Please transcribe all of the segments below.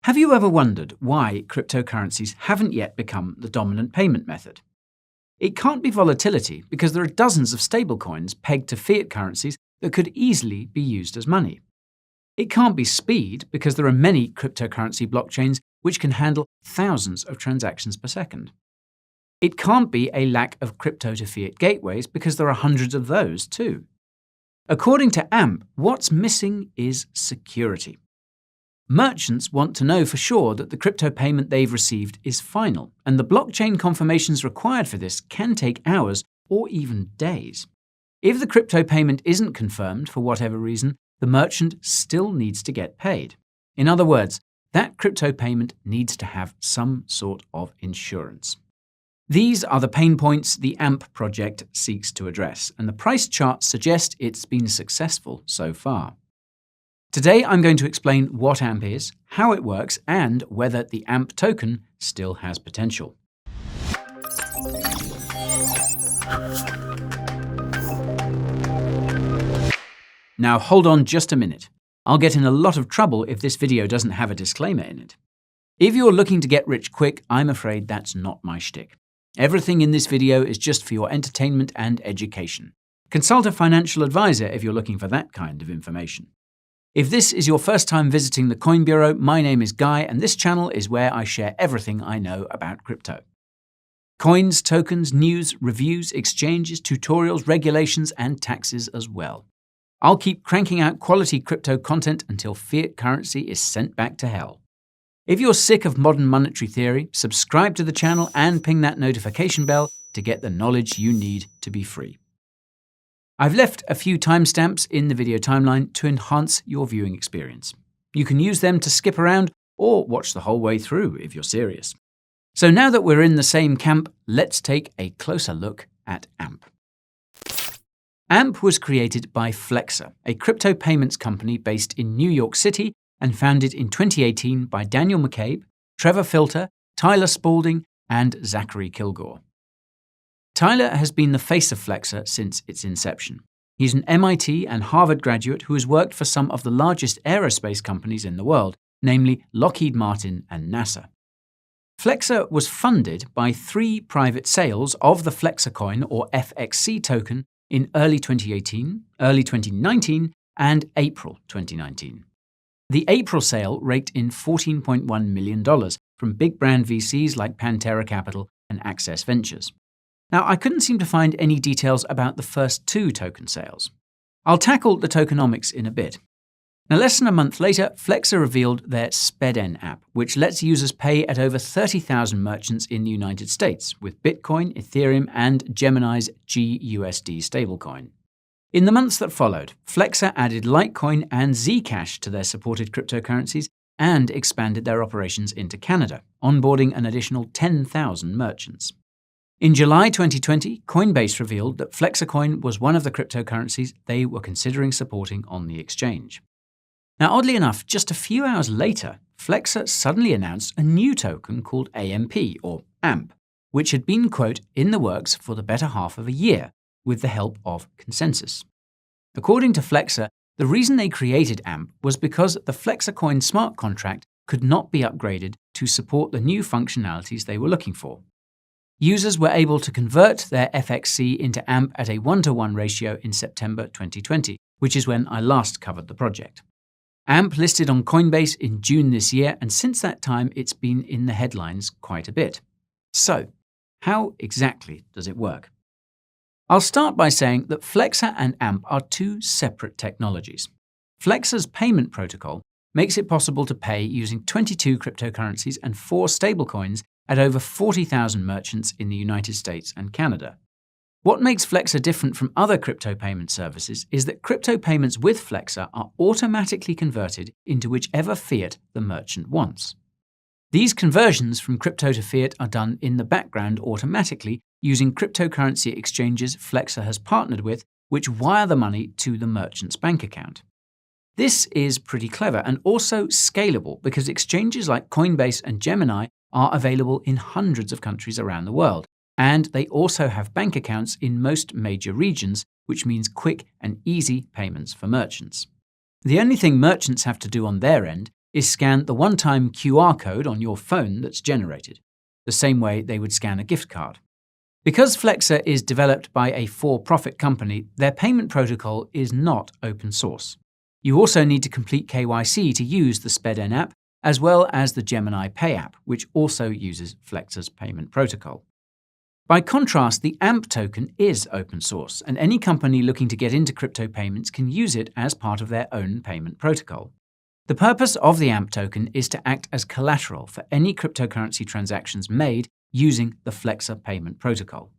Have you ever wondered why cryptocurrencies haven't yet become the dominant payment method? It can't be volatility because there are dozens of stablecoins pegged to fiat currencies that could easily be used as money. It can't be speed because there are many cryptocurrency blockchains which can handle thousands of transactions per second. It can't be a lack of crypto to fiat gateways because there are hundreds of those too. According to AMP, what's missing is security. Merchants want to know for sure that the crypto payment they've received is final, and the blockchain confirmations required for this can take hours or even days. If the crypto payment isn't confirmed for whatever reason, the merchant still needs to get paid. In other words, that crypto payment needs to have some sort of insurance. These are the pain points the AMP project seeks to address, and the price charts suggest it's been successful so far. Today I'm going to explain what AMP is, how it works, and whether the AMP token still has potential. Now hold on just a minute. I'll get in a lot of trouble if this video doesn't have a disclaimer in it. If you're looking to get rich quick, I'm afraid that's not my shtick. Everything in this video is just for your entertainment and education. Consult a financial advisor if you're looking for that kind of information. If this is your first time visiting the Coin Bureau, my name is Guy, and this channel is where I share everything I know about crypto. Coins, tokens, news, reviews, exchanges, tutorials, regulations, and taxes as well. I'll keep cranking out quality crypto content until fiat currency is sent back to hell. If you're sick of modern monetary theory, subscribe to the channel and ping that notification bell to get the knowledge you need to be free. I've left a few timestamps in the video timeline to enhance your viewing experience. You can use them to skip around or watch the whole way through if you're serious. So now that we're in the same camp, let's take a closer look at AMP. AMP was created by Flexa, a crypto payments company based in New York City and founded in 2018 by Daniel McCabe, Trevor Filter, Tyler Spalding, and Zachary Kilgore. Tyler has been the face of Flexa since its inception. He's an MIT and Harvard graduate who has worked for some of the largest aerospace companies in the world, namely Lockheed Martin and NASA. Flexa was funded by 3 private sales of the Flexacoin or FXC token in early 2018, early 2019, and April 2019. The April sale raked in $14.1 million from big brand VCs like Pantera Capital and Access Ventures. Now, I couldn't seem to find any details about the first 2 token sales. I'll tackle the tokenomics in a bit. Now, less than a month later, Flexa revealed their SPEDN app, which lets users pay at over 30,000 merchants in the United States with Bitcoin, Ethereum, and Gemini's GUSD stablecoin. In the months that followed, Flexa added Litecoin and Zcash to their supported cryptocurrencies and expanded their operations into Canada, onboarding an additional 10,000 merchants. In July 2020, Coinbase revealed that Flexacoin was one of the cryptocurrencies they were considering supporting on the exchange. Now, oddly enough, just a few hours later, Flexa suddenly announced a new token called AMP, or AMP, which had been, quote, in the works for the better half of a year, with the help of Consensus. According to Flexa, the reason they created AMP was because the Flexacoin smart contract could not be upgraded to support the new functionalities they were looking for. Users were able to convert their FXC into AMP at a 1-to-1 ratio in September 2020, which is when I last covered the project. AMP listed on Coinbase in June this year, and since that time it's been in the headlines quite a bit. So, how exactly does it work? I'll start by saying that Flexa and AMP are 2 separate technologies. Flexa's payment protocol makes it possible to pay using 22 cryptocurrencies and 4 stablecoins at over 40,000 merchants in the United States and Canada. What makes Flexa different from other crypto payment services is that crypto payments with Flexa are automatically converted into whichever fiat the merchant wants. These conversions from crypto to fiat are done in the background automatically using cryptocurrency exchanges Flexa has partnered with, which wire the money to the merchant's bank account. This is pretty clever and also scalable because exchanges like Coinbase and Gemini are available in hundreds of countries around the world, and they also have bank accounts in most major regions, which means quick and easy payments for merchants. The only thing merchants have to do on their end is scan the one-time QR code on your phone that's generated, the same way they would scan a gift card. Because Flexa is developed by a for-profit company, their payment protocol is not open source. You also need to complete KYC to use the SPEDN app, as well as the Gemini Pay app, which also uses Flexa's payment protocol. By contrast, the AMP token is open source, and any company looking to get into crypto payments can use it as part of their own payment protocol. The purpose of the AMP token is to act as collateral for any cryptocurrency transactions made using the Flexa payment protocol.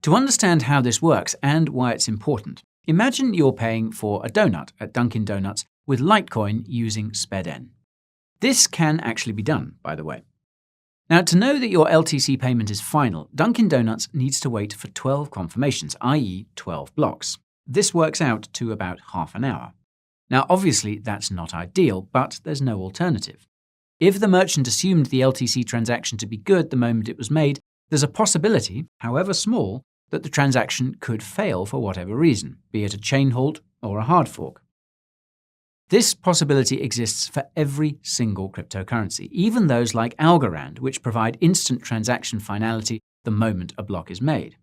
To understand how this works and why it's important, imagine you're paying for a donut at Dunkin' Donuts with Litecoin using SPEDN. This can actually be done, by the way. Now, to know that your LTC payment is final, Dunkin' Donuts needs to wait for 12 confirmations, i.e. 12 blocks. This works out to about half an hour. Now, obviously, that's not ideal, but there's no alternative. If the merchant assumed the LTC transaction to be good the moment it was made, there's a possibility, however small, that the transaction could fail for whatever reason, be it a chain halt or a hard fork. This possibility exists for every single cryptocurrency, even those like Algorand, which provide instant transaction finality the moment a block is made.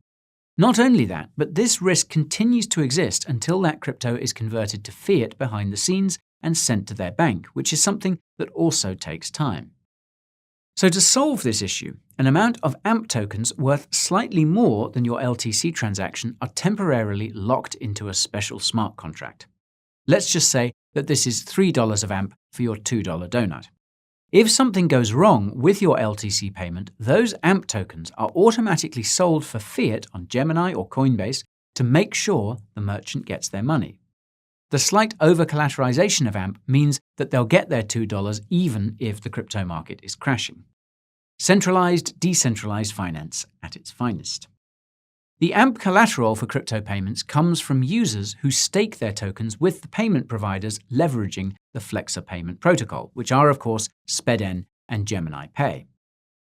Not only that, but this risk continues to exist until that crypto is converted to fiat behind the scenes and sent to their bank, which is something that also takes time. So to solve this issue, an amount of AMP tokens worth slightly more than your LTC transaction are temporarily locked into a special smart contract. Let's just say that this is $3 of AMP for your $2 donut. If something goes wrong with your LTC payment, those AMP tokens are automatically sold for fiat on Gemini or Coinbase to make sure the merchant gets their money. The slight over-collateralization of AMP means that they'll get their $2 even if the crypto market is crashing. Centralized, decentralized finance at its finest. The AMP collateral for crypto payments comes from users who stake their tokens with the payment providers leveraging the Flexa payment protocol, which are, of course, SPEDN and Gemini Pay.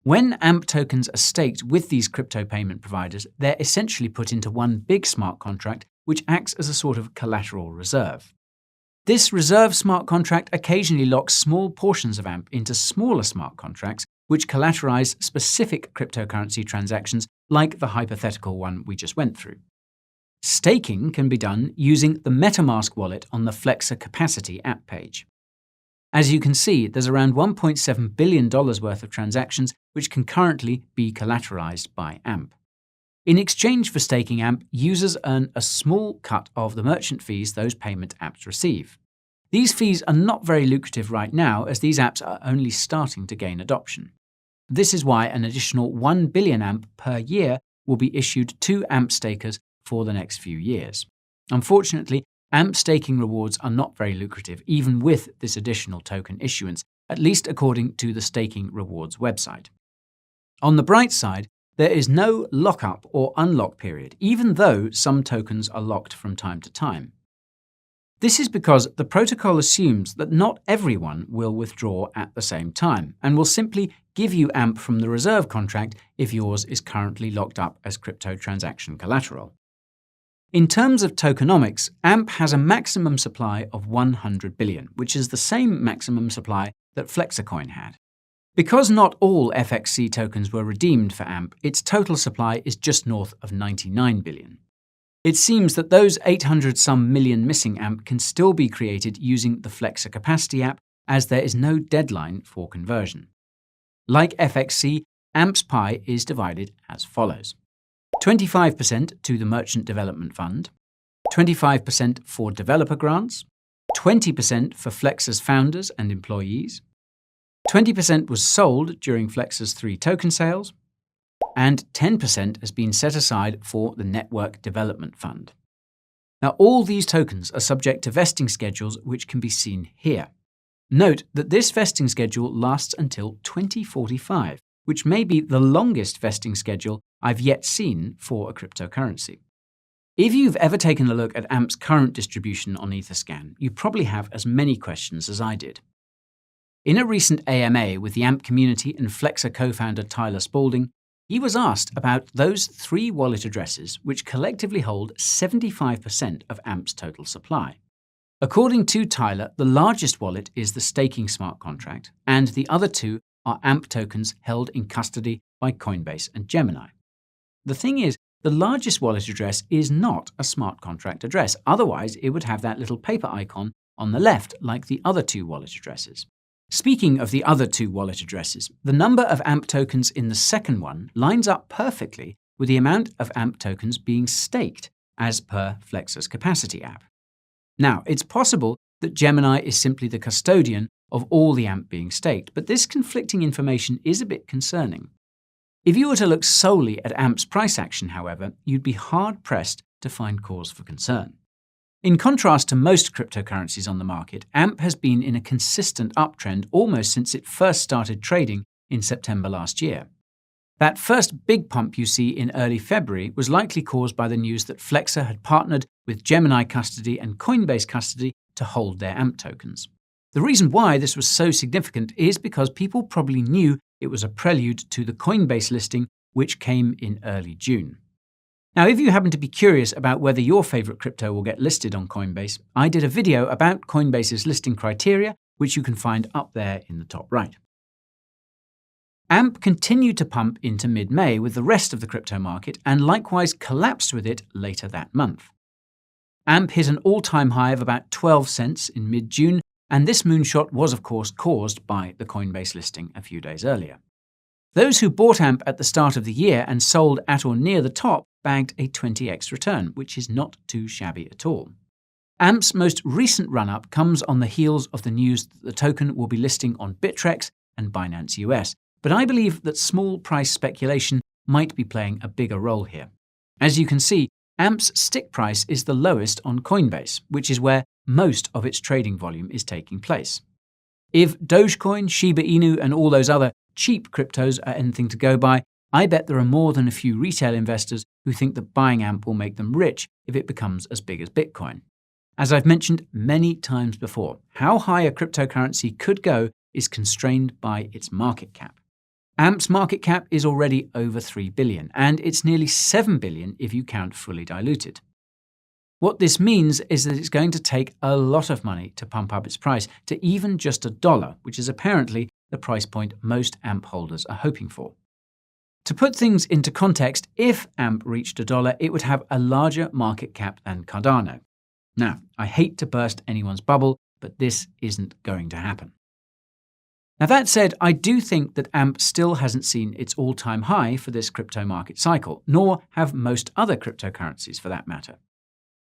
When AMP tokens are staked with these crypto payment providers, they're essentially put into one big smart contract which acts as a sort of collateral reserve. This reserve smart contract occasionally locks small portions of AMP into smaller smart contracts which collateralize specific cryptocurrency transactions like the hypothetical one we just went through. Staking can be done using the MetaMask wallet on the Flexa Capacity app page. As you can see, there's around $1.7 billion worth of transactions which can currently be collateralized by AMP. In exchange for staking AMP, users earn a small cut of the merchant fees those payment apps receive. These fees are not very lucrative right now, as these apps are only starting to gain adoption. This is why an additional 1 billion AMP per year will be issued to AMP stakers for the next few years. Unfortunately, AMP staking rewards are not very lucrative, even with this additional token issuance, at least according to the Staking Rewards website. On the bright side, there is no lockup or unlock period, even though some tokens are locked from time to time. This is because the protocol assumes that not everyone will withdraw at the same time, and will simply give you AMP from the reserve contract if yours is currently locked up as crypto transaction collateral. In terms of tokenomics, AMP has a maximum supply of 100 billion, which is the same maximum supply that Flexacoin had. Because not all FXC tokens were redeemed for AMP, its total supply is just north of 99 billion. It seems that those 800-some million missing AMP can still be created using the Flexa Capacity app, as there is no deadline for conversion. Like FXC, AMP's pie is divided as follows: 25% to the Merchant Development Fund, 25% for developer grants, 20% for Flexa's founders and employees, 20% was sold during Flexa's 3 token sales, and 10% has been set aside for the Network Development Fund. Now, all these tokens are subject to vesting schedules which can be seen here. Note that this vesting schedule lasts until 2045, which may be the longest vesting schedule I've yet seen for a cryptocurrency. If you've ever taken a look at AMP's current distribution on Etherscan, you probably have as many questions as I did. In a recent AMA with the AMP community and Flexa co-founder Tyler Spalding, he was asked about those 3 wallet addresses which collectively hold 75% of AMP's total supply. According to Tyler, the largest wallet is the staking smart contract, and the other two are AMP tokens held in custody by Coinbase and Gemini. The thing is, the largest wallet address is not a smart contract address. Otherwise, it would have that little paper icon on the left like the other two wallet addresses. Speaking of the other two wallet addresses, the number of AMP tokens in the second one lines up perfectly with the amount of AMP tokens being staked as per Flexa's capacity app. Now, it's possible that Gemini is simply the custodian of all the AMP being staked, but this conflicting information is a bit concerning. If you were to look solely at AMP's price action, however, you'd be hard-pressed to find cause for concern. In contrast to most cryptocurrencies on the market, AMP has been in a consistent uptrend almost since it first started trading in September last year. That first big pump you see in early February was likely caused by the news that Flexa had partnered with Gemini custody and Coinbase custody to hold their AMP tokens. The reason why this was so significant is because people probably knew it was a prelude to the Coinbase listing, which came in early June. Now, if you happen to be curious about whether your favorite crypto will get listed on Coinbase, I did a video about Coinbase's listing criteria, which you can find up there in the top right. AMP continued to pump into mid-May with the rest of the crypto market and likewise collapsed with it later that month. AMP hit an all-time high of about 12 cents in mid-June, and this moonshot was of course caused by the Coinbase listing a few days earlier. Those who bought AMP at the start of the year and sold at or near the top bagged a 20x return, which is not too shabby at all. AMP's most recent run-up comes on the heels of the news that the token will be listing on Bittrex and Binance US, but I believe that small price speculation might be playing a bigger role here. As you can see, AMP's stick price is the lowest on Coinbase, which is where most of its trading volume is taking place. If Dogecoin, Shiba Inu, and all those other cheap cryptos are anything to go by, I bet there are more than a few retail investors who think that buying AMP will make them rich if it becomes as big as Bitcoin. As I've mentioned many times before, how high a cryptocurrency could go is constrained by its market cap. AMP's market cap is already over $3 billion, and it's nearly $7 billion if you count fully diluted. What this means is that it's going to take a lot of money to pump up its price to even just $1, which is apparently the price point most AMP holders are hoping for. To put things into context, if AMP reached $1, it would have a larger market cap than Cardano. Now, I hate to burst anyone's bubble, but this isn't going to happen. Now that said, I do think that AMP still hasn't seen its all-time high for this crypto market cycle, nor have most other cryptocurrencies for that matter.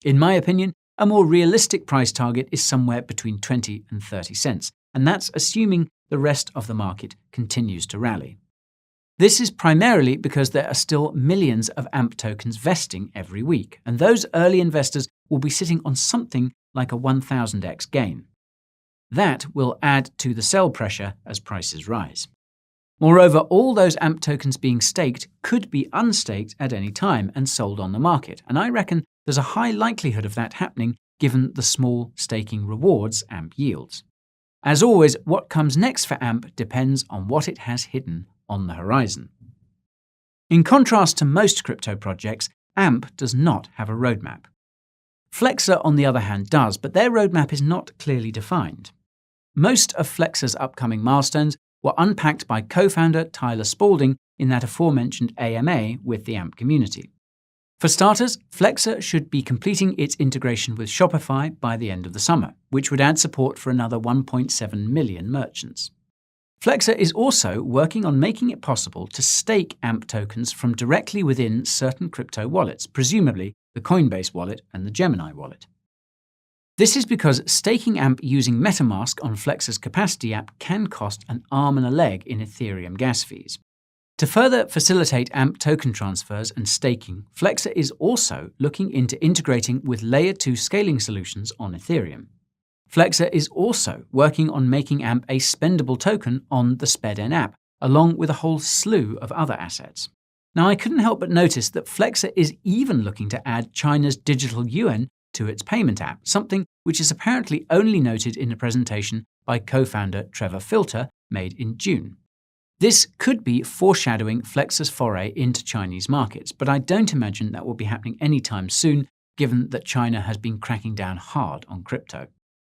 In my opinion, a more realistic price target is somewhere between 20 and 30 cents, and that's assuming the rest of the market continues to rally. This is primarily because there are still millions of AMP tokens vesting every week, and those early investors will be sitting on something like a 1000x gain. That will add to the sell pressure as prices rise. Moreover, all those AMP tokens being staked could be unstaked at any time and sold on the market, and I reckon there's a high likelihood of that happening given the small staking rewards AMP yields. As always, what comes next for AMP depends on what it has hidden on the horizon. In contrast to most crypto projects, AMP does not have a roadmap. Flexa, on the other hand, does, but their roadmap is not clearly defined. Most of Flexa's upcoming milestones were unpacked by co-founder Tyler Spalding in that aforementioned AMA with the AMP community. For starters, Flexa should be completing its integration with Shopify by the end of the summer, which would add support for another 1.7 million merchants. Flexa is also working on making it possible to stake AMP tokens from directly within certain crypto wallets, presumably the Coinbase wallet and the Gemini wallet. This is because staking AMP using MetaMask on Flexa's capacity app can cost an arm and a leg in Ethereum gas fees. To further facilitate AMP token transfers and staking, Flexa is also looking into integrating with Layer 2 scaling solutions on Ethereum. Flexa is also working on making AMP a spendable token on the SPEDN app, along with a whole slew of other assets. Now, I couldn't help but notice that Flexa is even looking to add China's digital yuan to its payment app, something which is apparently only noted in a presentation by co-founder Trevor Filter made in June. This could be foreshadowing Flexa's foray into Chinese markets, but I don't imagine that will be happening anytime soon, given that China has been cracking down hard on crypto.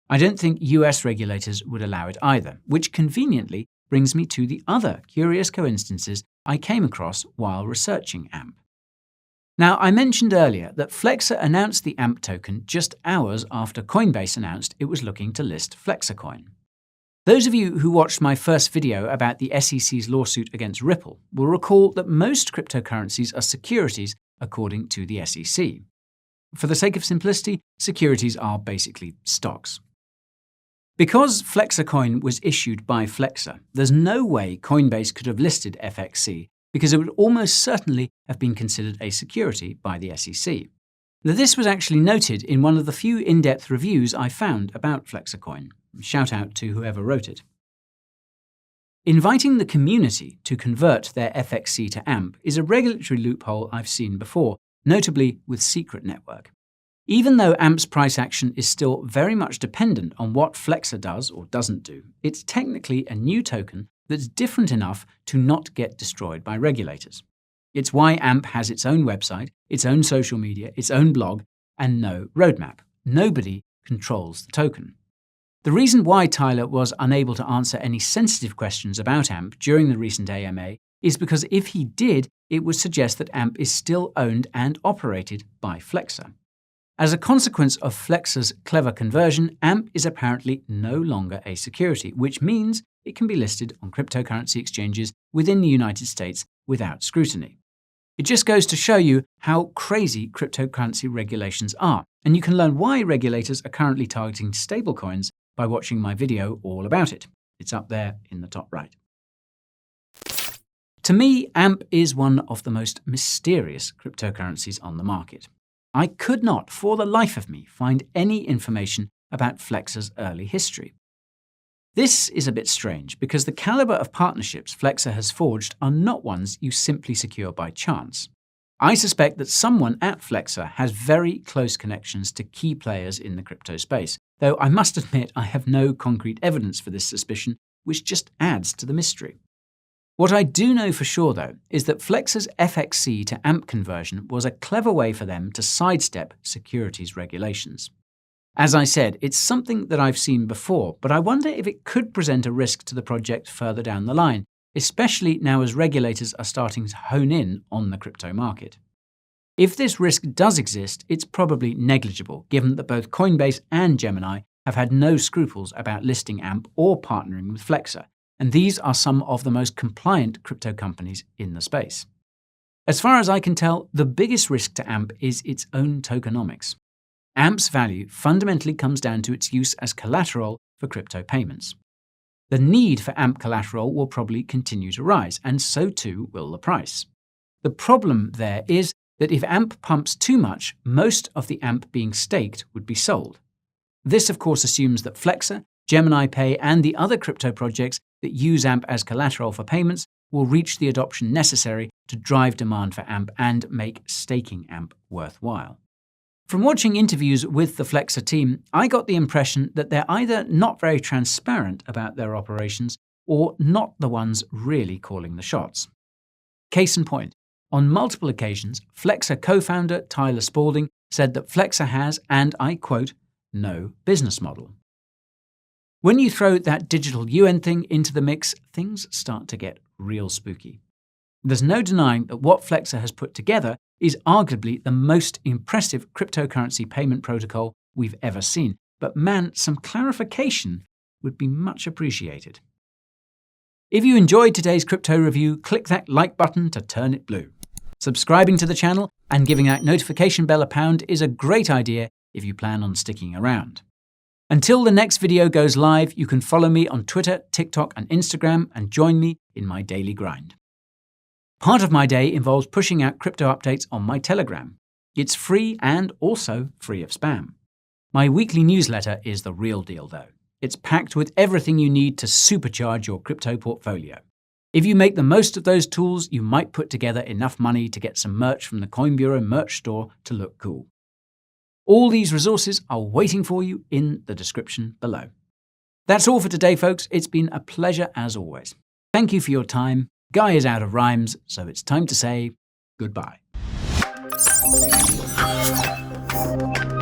I don't think US regulators would allow it either, which conveniently brings me to the other curious coincidences I came across while researching AMP. Now, I mentioned earlier that Flexa announced the AMP token just hours after Coinbase announced it was looking to list Flexacoin. Those of you who watched my first video about the SEC's lawsuit against Ripple will recall that most cryptocurrencies are securities according to the SEC. For the sake of simplicity, securities are basically stocks. Because Flexacoin was issued by Flexa, there's no way Coinbase could have listed FXC because it would almost certainly have been considered a security by the SEC. This was actually noted in one of the few in-depth reviews I found about Flexacoin. Shout out to whoever wrote it. Inviting the community to convert their FXC to AMP is a regulatory loophole I've seen before, notably with Secret Network. Even though AMP's price action is still very much dependent on what Flexa does or doesn't do, it's technically a new token that's different enough to not get destroyed by regulators. It's why AMP has its own website, its own social media, its own blog, and no roadmap. Nobody controls the token. The reason why Tyler was unable to answer any sensitive questions about AMP during the recent AMA is because if he did, it would suggest that AMP is still owned and operated by Flexa. As a consequence of Flexa's clever conversion, AMP is apparently no longer a security, which means it can be listed on cryptocurrency exchanges within the United States without scrutiny. It just goes to show you how crazy cryptocurrency regulations are, and you can learn why regulators are currently targeting stablecoins by watching my video all about it. It's up there in the top right. To me, AMP is one of the most mysterious cryptocurrencies on the market. I could not, for the life of me, find any information about Flexa's early history. This is a bit strange because the caliber of partnerships Flexa has forged are not ones you simply secure by chance. I suspect that someone at Flexa has very close connections to key players in the crypto space, though I must admit I have no concrete evidence for this suspicion, which just adds to the mystery. What I do know for sure, though, is that Flexa's FXC to AMP conversion was a clever way for them to sidestep securities regulations. As I said, it's something that I've seen before, but I wonder if it could present a risk to the project further down the line, especially now as regulators are starting to hone in on the crypto market. If this risk does exist, it's probably negligible, given that both Coinbase and Gemini have had no scruples about listing AMP or partnering with Flexa, and these are some of the most compliant crypto companies in the space. As far as I can tell, the biggest risk to AMP is its own tokenomics. AMP's value fundamentally comes down to its use as collateral for crypto payments. The need for AMP collateral will probably continue to rise, and so too will the price. The problem there is that if AMP pumps too much, most of the AMP being staked would be sold. This, of course, assumes that Flexa, Gemini Pay, and the other crypto projects that use AMP as collateral for payments will reach the adoption necessary to drive demand for AMP and make staking AMP worthwhile. From watching interviews with the Flexa team, I got the impression that they're either not very transparent about their operations or not the ones really calling the shots. Case in point, on multiple occasions, Flexa co-founder Tyler Spalding said that Flexa has, and I quote, no business model. When you throw that digital yuan thing into the mix, things start to get real spooky. There's no denying that what Flexa has put together is arguably the most impressive cryptocurrency payment protocol we've ever seen. But man, some clarification would be much appreciated. If you enjoyed today's crypto review, click that like button to turn it blue. Subscribing to the channel and giving that notification bell a pound is a great idea if you plan on sticking around. Until the next video goes live, you can follow me on Twitter, TikTok, and Instagram and join me in my daily grind. Part of my day involves pushing out crypto updates on my Telegram. It's free and also free of spam. My weekly newsletter is the real deal, though. It's packed with everything you need to supercharge your crypto portfolio. If you make the most of those tools, you might put together enough money to get some merch from the Coin Bureau merch store to look cool. All these resources are waiting for you in the description below. That's all for today, folks. It's been a pleasure as always. Thank you for your time. Guy is out of rhymes, so it's time to say goodbye. Thanks.